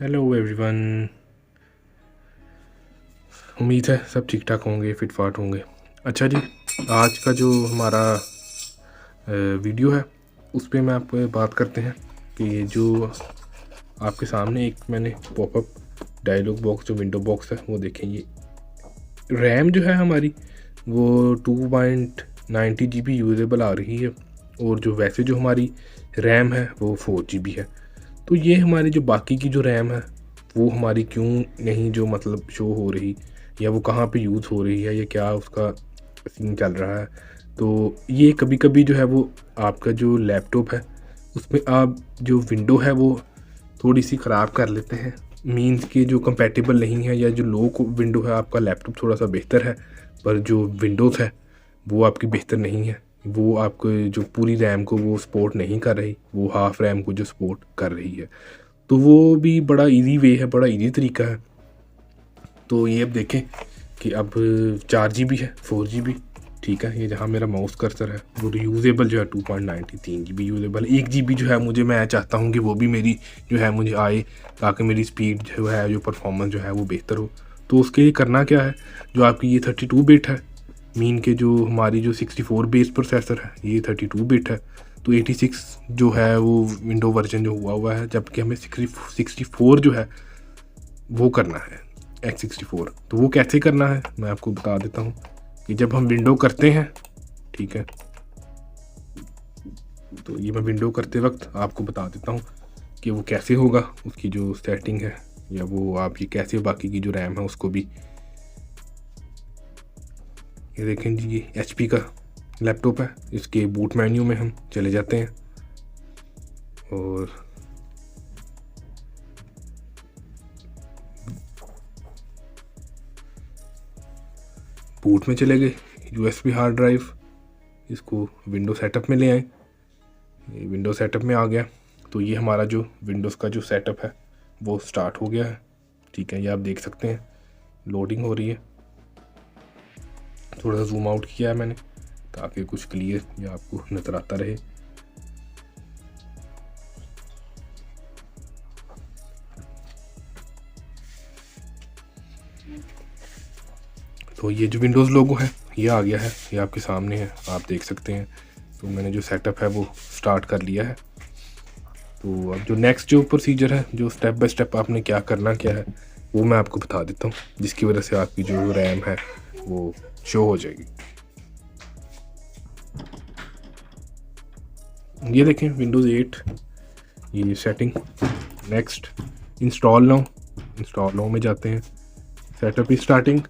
Hello everyone. उम्मीद है सब ठीक ठाक होंगे, फिट फाट होंगे। अच्छा जी, आज का जो हमारा वीडियो है उस पर मैं आपको बात करते हैं कि जो आपके सामने एक मैंने पॉपअप डायलॉग बॉक्स जो विंडो बॉक्स है वो देखें। ये रैम जो है हमारी वो 2.90 GB यूजेबल आ रही है, और जो वैसे जो हमारी रैम है वो 4 GB है। तो ये हमारी जो बाकी की जो रैम है वो हमारी क्यों नहीं जो मतलब शो हो रही, या वो कहाँ पे यूज़ हो रही है, या क्या उसका सीन चल रहा है। तो ये कभी कभी जो है वो आपका जो लैपटॉप है उसमें आप जो विंडो है वो थोड़ी सी ख़राब कर लेते हैं, मीन्स कि जो कंपैटिबल नहीं है, या जो लो विंडो है आपका लैपटॉप थोड़ा सा बेहतर है पर जो विंडोज़ है वो आपकी बेहतर नहीं है। वो आपको जो पूरी रैम को वो सपोर्ट नहीं कर रही, वो हाफ रैम को जो सपोर्ट कर रही है। तो वो भी बड़ा इजी वे है, बड़ा इजी तरीका है। तो ये अब देखें कि अब 4 GB है, 4 GB, ठीक है। ये जहाँ मेरा माउस कर्सर है वो यूजेबल जो है 2.90, 3 GB यूजेबल। 1 GB जो है मुझे, मैं चाहता हूँ कि वो भी मेरी जो है मुझे आए, ताकि मेरी स्पीड जो है, जो परफॉर्मेंस जो है वो बेहतर हो। तो उसके लिए करना क्या है, जो आपकी ये 32 बिट है, मीन के जो हमारी जो 64 बेस प्रोसेसर है ये 32 बिट है। तो 86 जो है वो विंडो वर्जन जो हुआ है, जबकि हमें 64 जो है वो करना है, X64। तो वो कैसे करना है मैं आपको बता देता हूँ कि जब हम विंडो करते हैं, ठीक है, तो ये मैं विंडो करते वक्त आपको बता देता हूँ कि वो कैसे होगा, उसकी जो सेटिंग है, या वो आप ये कैसे बाकी की जो रैम है उसको भी। ये देखें जी, ये HP का लैपटॉप है। इसके बूट मेन्यू में हम चले जाते हैं और बूट में चले गए, USB हार्ड ड्राइव, इसको विंडो सेटअप में ले आए। ये विंडो सेटअप में आ गया। तो ये हमारा जो विंडोज़ का जो सेटअप है वो स्टार्ट हो गया है, ठीक है। ये आप देख सकते हैं लोडिंग हो रही है। थोड़ा सा जूम आउट किया है मैंने ताकि कुछ क्लियर या आपको नज़र आता रहे। तो ये जो विंडोज़ लोगो है ये आ गया है, ये आपके सामने है, आप देख सकते हैं। तो मैंने जो सेटअप है वो स्टार्ट कर लिया है। तो अब जो नेक्स्ट जो प्रोसीजर है, जो स्टेप बाय स्टेप आपने क्या करना क्या है, वो मैं आपको बता देता हूँ, जिसकी वजह से आपकी जो रैम है वो शो हो जाएगी। ये देखें विंडोज़ 8, ये सेटिंग, नेक्स्ट, इंस्टॉल नाउ में जाते हैं। सेटअप इज स्टार्टिंग,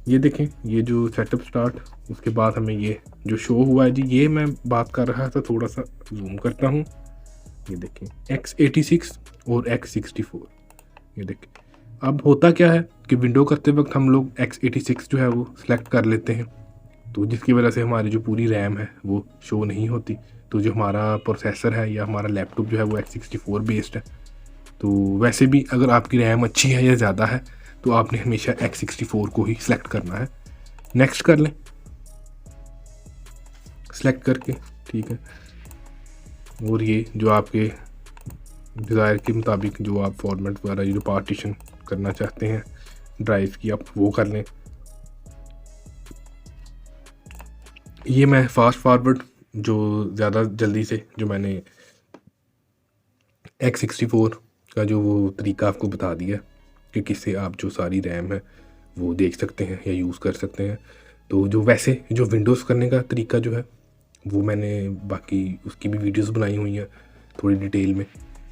ये देखें ये जो सेटअप स्टार्ट, उसके बाद हमें ये जो शो हुआ है जी, ये मैं बात कर रहा था, थोड़ा सा जूम करता हूँ। ये देखें X86 और X64, ये देखें। अब होता क्या है कि विंडो करते वक्त हम लोग X86 जो है वो सिलेक्ट कर लेते हैं, तो जिसकी वजह से हमारी जो पूरी रैम है वो शो नहीं होती। तो जो हमारा प्रोसेसर है या हमारा लैपटॉप जो है वो X64 बेस्ड है। तो वैसे भी अगर आपकी रैम अच्छी है या ज़्यादा है तो आपने हमेशा X64 को ही सिलेक्ट करना है। नेक्स्ट कर लें सिलेक्ट करके, ठीक है। और ये जो आपके डिज़ायर के मुताबिक जो आप फॉर्मेट वगैरह जो पार्टीशन करना चाहते हैं ड्राइव की, आप वो कर लें। ये मैं फास्ट फॉरवर्ड जो ज़्यादा जल्दी से जो मैंने X64 का जो वो तरीका आपको बता दिया कि किससे आप जो सारी रैम है वो देख सकते हैं या यूज़ कर सकते हैं। तो जो वैसे जो विंडोज़ करने का तरीका जो है वो मैंने बाकी उसकी भी वीडियोस बनाई हुई हैं थोड़ी डिटेल में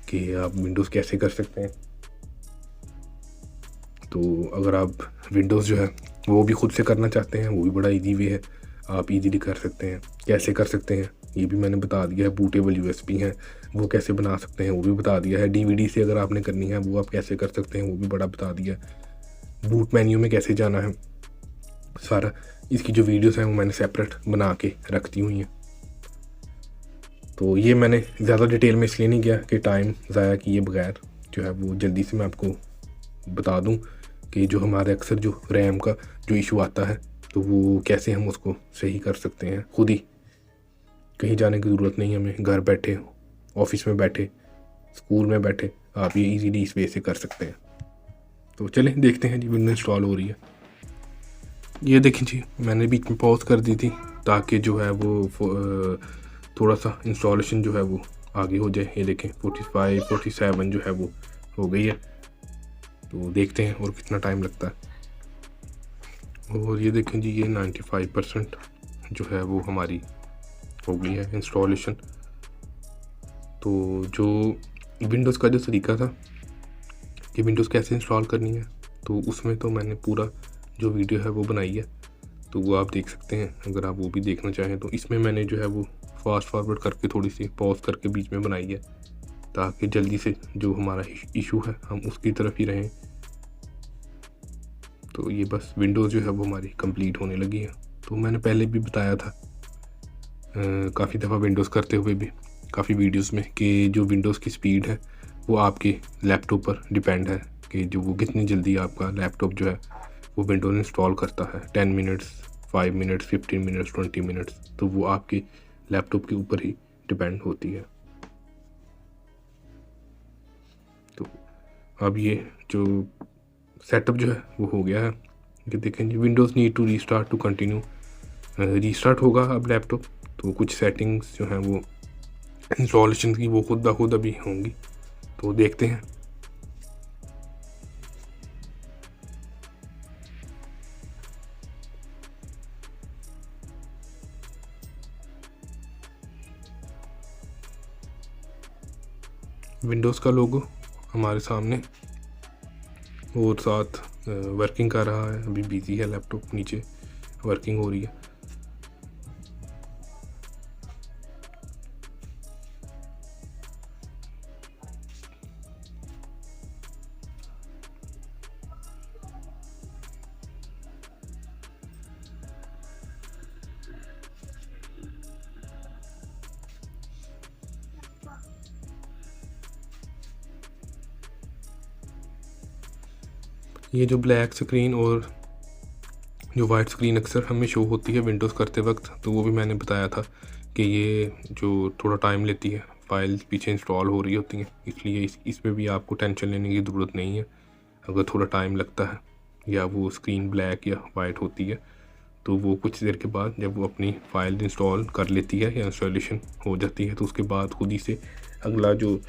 कि आप विंडोज़ कैसे कर सकते हैं। तो अगर आप विंडोज़ जो है वो भी ख़ुद से करना चाहते हैं, वो भी बड़ा इजी वे है, आप इजीली कर सकते हैं। कैसे कर सकते हैं ये भी मैंने बता दिया है। बूटेबल USB है वो कैसे बना सकते हैं वो भी बता दिया है। DVD से अगर आपने करनी है वो आप कैसे कर सकते हैं वो भी बड़ा बता दिया है। बूट मेन्यू में कैसे जाना है सारा, इसकी जो वीडियोस हैं वो मैंने सेपरेट बना के रखती हुई हैं। तो ये मैंने ज़्यादा डिटेल में इसलिए नहीं किया कि टाइम ज़ाया किए बगैर जो है वो जल्दी से मैं आपको बता दूं कि जो हमारे अक्सर जो रैम का जो इशू आता है तो वो कैसे हम उसको सही कर सकते हैं खुद ही, कहीं जाने की ज़रूरत नहीं हमें, घर बैठे, ऑफिस में बैठे, स्कूल में बैठे आप ये इजीली इस वे से कर सकते हैं। तो चलें देखते हैं जी विंडो इंस्टॉल हो रही है। ये देखें जी, मैंने बीच में पॉज कर दी थी ताकि जो है वो थोड़ा सा इंस्टॉलेशन जो है वो आगे हो जाए। ये देखें 45 47 जो है वो हो गई है। तो देखते हैं और कितना टाइम लगता है। और ये देखें जी, ये 95% जो है वो हमारी हो गई है इंस्टॉलेशन। तो जो विंडोज़ का जो तरीका था कि विंडोज़ कैसे इंस्टॉल करनी है, तो उसमें तो मैंने पूरा जो वीडियो है वो बनाई है, तो वो आप देख सकते हैं अगर आप वो भी देखना चाहें। तो इसमें मैंने जो है वो फास्ट फॉरवर्ड करके थोड़ी सी पॉज करके बीच में बनाई है ताकि जल्दी से जो हमारा इशू है हम उसकी तरफ ही रहें। तो ये बस विंडोज़ जो है वो हमारी कंप्लीट होने लगी है। तो मैंने पहले भी बताया था काफ़ी दफ़ा विंडोज़ करते हुए भी काफ़ी वीडियोस में कि जो विंडोज़ की स्पीड है वो आपके लैपटॉप पर डिपेंड है कि जो वो कितनी जल्दी आपका लैपटॉप जो है वो विंडोज़ इंस्टॉल करता है। 10 मिनट्स, 5 मिनट्स, 15 मिनट्स, 20 मिनट्स, तो वो आपके लैपटॉप के ऊपर ही डिपेंड होती है। तो अब ये जो सेटअप जो है वो हो गया है। ये देखें जी, Windows need to restart to continue, restart होगा अब लैपटॉप। तो कुछ सेटिंग्स जो हैं वो इंस्टॉलेशन की वो खुद ब खुद अभी होंगी, तो देखते हैं। विंडोज़ का लोगो हमारे सामने और साथ वर्किंग कर रहा है। अभी बिजी है लैपटॉप, नीचे वर्किंग हो रही है। ये जो ब्लैक स्क्रीन और जो वाइट स्क्रीन अक्सर हमें शो होती है विंडोज़ करते वक्त, तो वो भी मैंने बताया था कि ये जो थोड़ा टाइम लेती है, फाइल्स पीछे इंस्टॉल हो रही होती हैं, इसलिए इसमें भी आपको टेंशन लेने की ज़रूरत नहीं है। अगर थोड़ा टाइम लगता है या वो स्क्रीन ब्लैक या वाइट होती है, तो वो कुछ देर के बाद जब वो अपनी फ़ाइल इंस्टॉल कर लेती है या इंस्टॉलेशन हो जाती है, तो उसके बाद खुद ही से अगला जो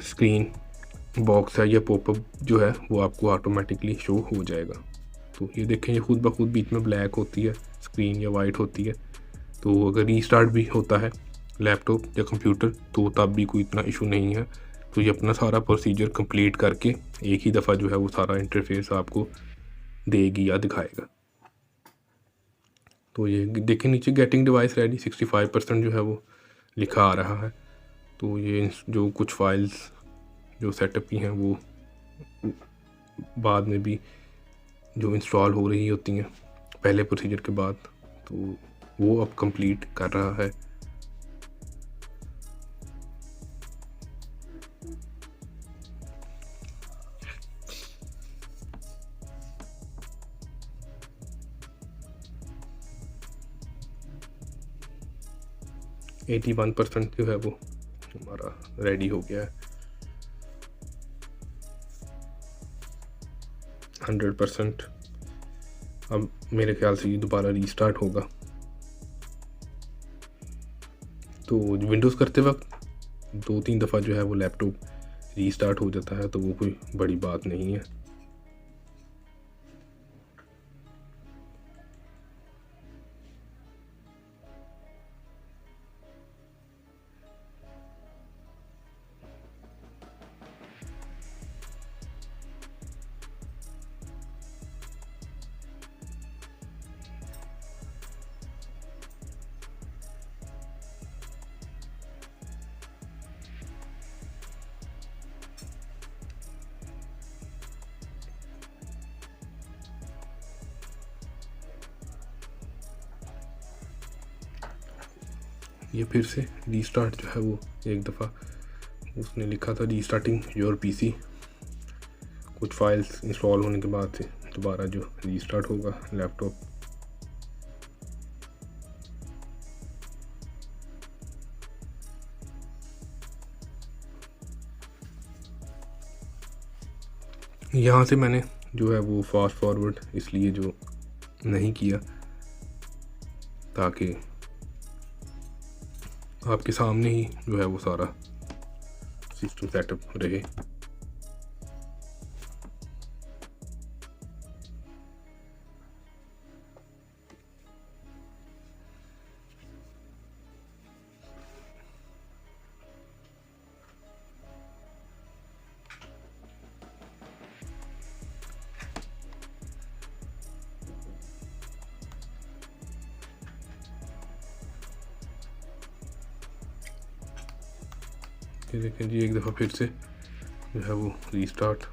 स्क्रीन बॉक्स है या पॉपअप जो है वो आपको ऑटोमेटिकली शो हो जाएगा। तो ये देखें, ये खुद ब खुद बीच में ब्लैक होती है स्क्रीन या वाइट होती है। तो अगर रीस्टार्ट भी होता है लैपटॉप या कंप्यूटर तो तब भी कोई इतना इशू नहीं है। तो ये अपना सारा प्रोसीजर कंप्लीट करके एक ही दफ़ा जो है वो सारा इंटरफेस आपको देगी या दिखाएगा। तो ये देखें नीचे गेटिंग डिवाइस रेडी 65% जो है वो लिखा आ रहा है। तो ये जो कुछ फाइल्स जो सेटअप की हैं वो बाद में भी जो इंस्टॉल हो रही होती हैं पहले प्रोसीजर के बाद, तो वो अब कंप्लीट कर रहा है। एटी 1% जो है वो हमारा रेडी हो गया है। 100% अब मेरे ख्याल से ये दोबारा रीस्टार्ट होगा। तो विंडोज़ करते वक्त 2-3 दफ़ा जो है वो लैपटॉप रीस्टार्ट हो जाता है, तो वो कोई बड़ी बात नहीं है। ये फिर से रीस्टार्ट जो है वो एक दफ़ा उसने लिखा था रीस्टार्टिंग योर पीसी, कुछ फाइल्स इंस्टॉल होने के बाद से दोबारा जो रीस्टार्ट होगा लैपटॉप। यहाँ से मैंने जो है वो फास्ट फॉरवर्ड इसलिए जो नहीं किया ताकि आपके सामने ही जो है वो सारा सिस्टम सेटअप रहे। ये देखें जी, एक दफ़ा फिर से जो है वो रीस्टार्ट।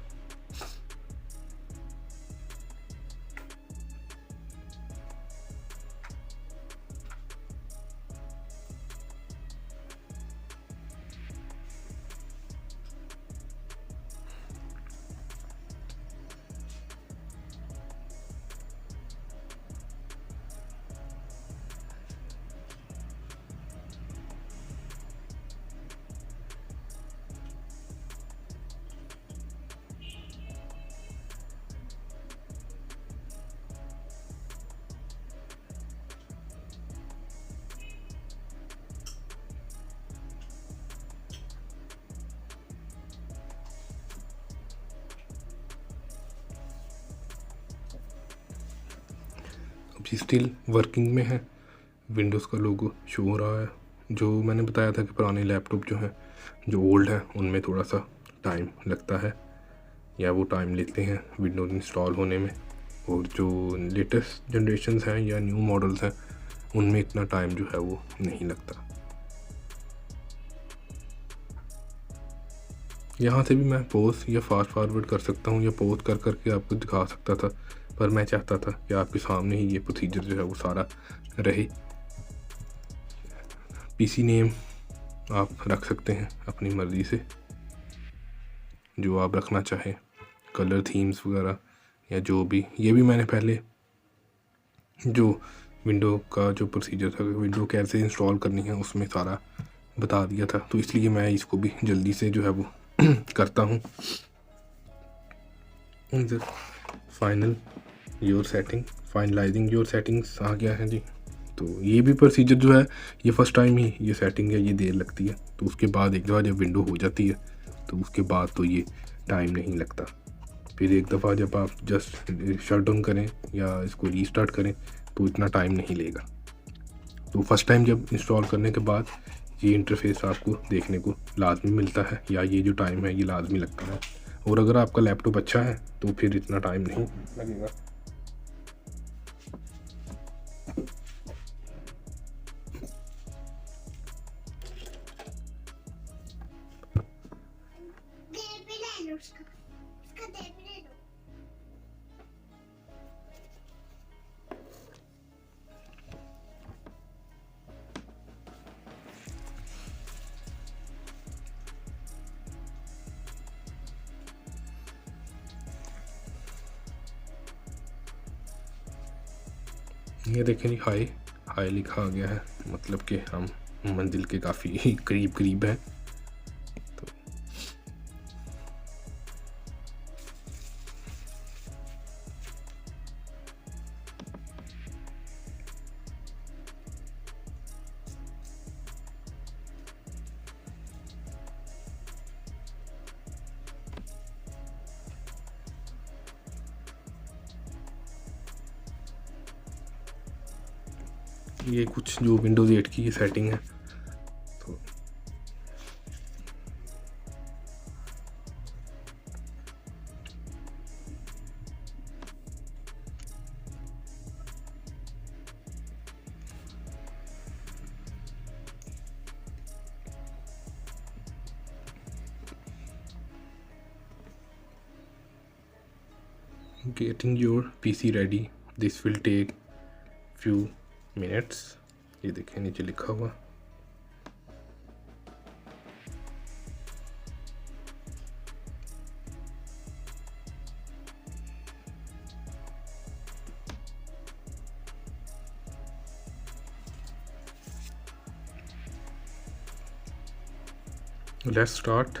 अभी स्टिल वर्किंग में है, विंडोज़ का लोगो शो हो रहा है। जो मैंने बताया था कि पुराने लैपटॉप जो हैं, जो ओल्ड हैं, उनमें थोड़ा सा टाइम लगता है या वो टाइम लेते हैं विंडोज़ इंस्टॉल होने में, और जो लेटेस्ट जनरेशन्स हैं या न्यू मॉडल्स हैं उनमें इतना टाइम जो है वो नहीं लगता। यहाँ से भी मैं पॉज या फास्ट फॉरवर्ड कर सकता हूँ या पॉज कर करके आपको दिखा सकता था, पर मैं चाहता था कि आपके सामने ही ये प्रोसीजर जो है वो सारा रहे। पीसी नेम आप रख सकते हैं अपनी मर्ज़ी से, जो आप रखना चाहें, कलर थीम्स वगैरह या जो भी। ये भी मैंने पहले जो विंडो का जो प्रोसीजर था, विंडो कैसे इंस्टॉल करनी है, उसमें सारा बता दिया था, तो इसलिए मैं इसको भी जल्दी से जो है वो करता हूँ। Final your setting, finalising your settings आ गया है जी। तो ये भी प्रोसीजर जो है, ये फर्स्ट टाइम ही ये सेटिंग है, ये देर लगती है। तो उसके बाद एक दफ़ा जब विंडो हो जाती है तो उसके बाद तो ये टाइम नहीं लगता। फिर एक दफ़ा जब आप जस्ट शट डाउन करें या इसको रीस्टार्ट करें तो इतना टाइम नहीं लेगा। तो फर्स्ट टाइम जब इंस्टॉल करने के बाद ये इंटरफेस आपको देखने को लाजमी मिलता है, या ये जो टाइम है ये लाजमी लगता है। और अगर आपका लैपटॉप अच्छा है तो फिर इतना टाइम नहीं लगेगा। ये देखें जी, हाई हाई लिखा आ गया है, मतलब कि हम मंजिल के काफ़ी करीब करीब हैं। तो ये कुछ जो विंडोज़ 8 की ये सेटिंग है। तो getting your PC ready, this will take few minutes. ये देखें नीचे लिखा हुआ। Let's start.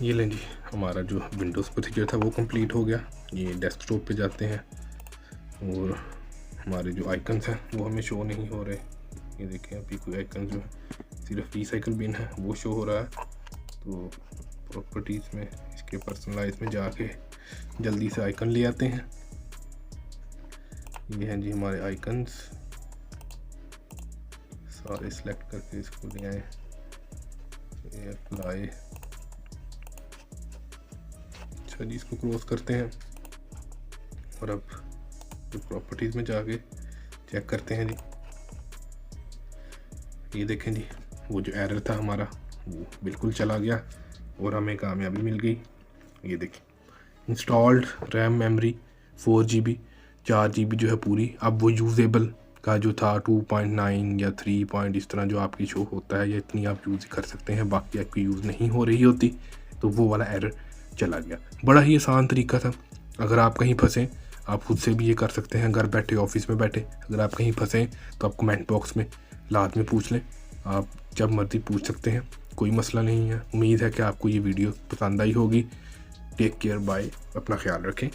ये लें जी, हमारा जो विंडोज़ प्रोसीजर था वो कंप्लीट हो गया। ये डेस्कटॉप पे जाते हैं और हमारे जो आइकन्स हैं वो हमें शो नहीं हो रहे। ये देखें, अभी कोई आइकन जो है सिर्फ रिसाइकल बिन है वो शो हो रहा है। तो प्रॉपर्टीज़ में इसके पर्सनलाइज में जाके जल्दी से आइकन ले आते हैं। ये हैं जी हमारे आइकन्स, सारे सिलेक्ट करके इसको ले आए, अप्लाई। अच्छा जी, इसको क्लोज करते हैं और अब जो प्रॉपर्टीज़ में जाके चेक करते हैं जी। ये देखें जी, वो जो एरर था हमारा वो बिल्कुल चला गया और हमें कामयाबी मिल गई। ये देखें, installed RAM memory 4 GB 4 GB जो है पूरी। अब वो यूजेबल का जो था 2.9 या 3 इस तरह जो आपकी शो होता है, या इतनी आप यूज़ कर सकते हैं, बाकी आपकी यूज़ नहीं हो रही होती, तो वो वाला एरर चला गया। बड़ा ही आसान तरीका था। अगर आप कहीं फंसें, आप खुद से भी ये कर सकते हैं घर बैठे, ऑफिस में बैठे। अगर आप कहीं फंसें तो आप कमेंट बॉक्स में लात में पूछ लें, आप जब मर्जी पूछ सकते हैं, कोई मसला नहीं है। उम्मीद है कि आपको ये वीडियो पसंद आई होगी। टेक केयर, बाय, अपना ख्याल रखें।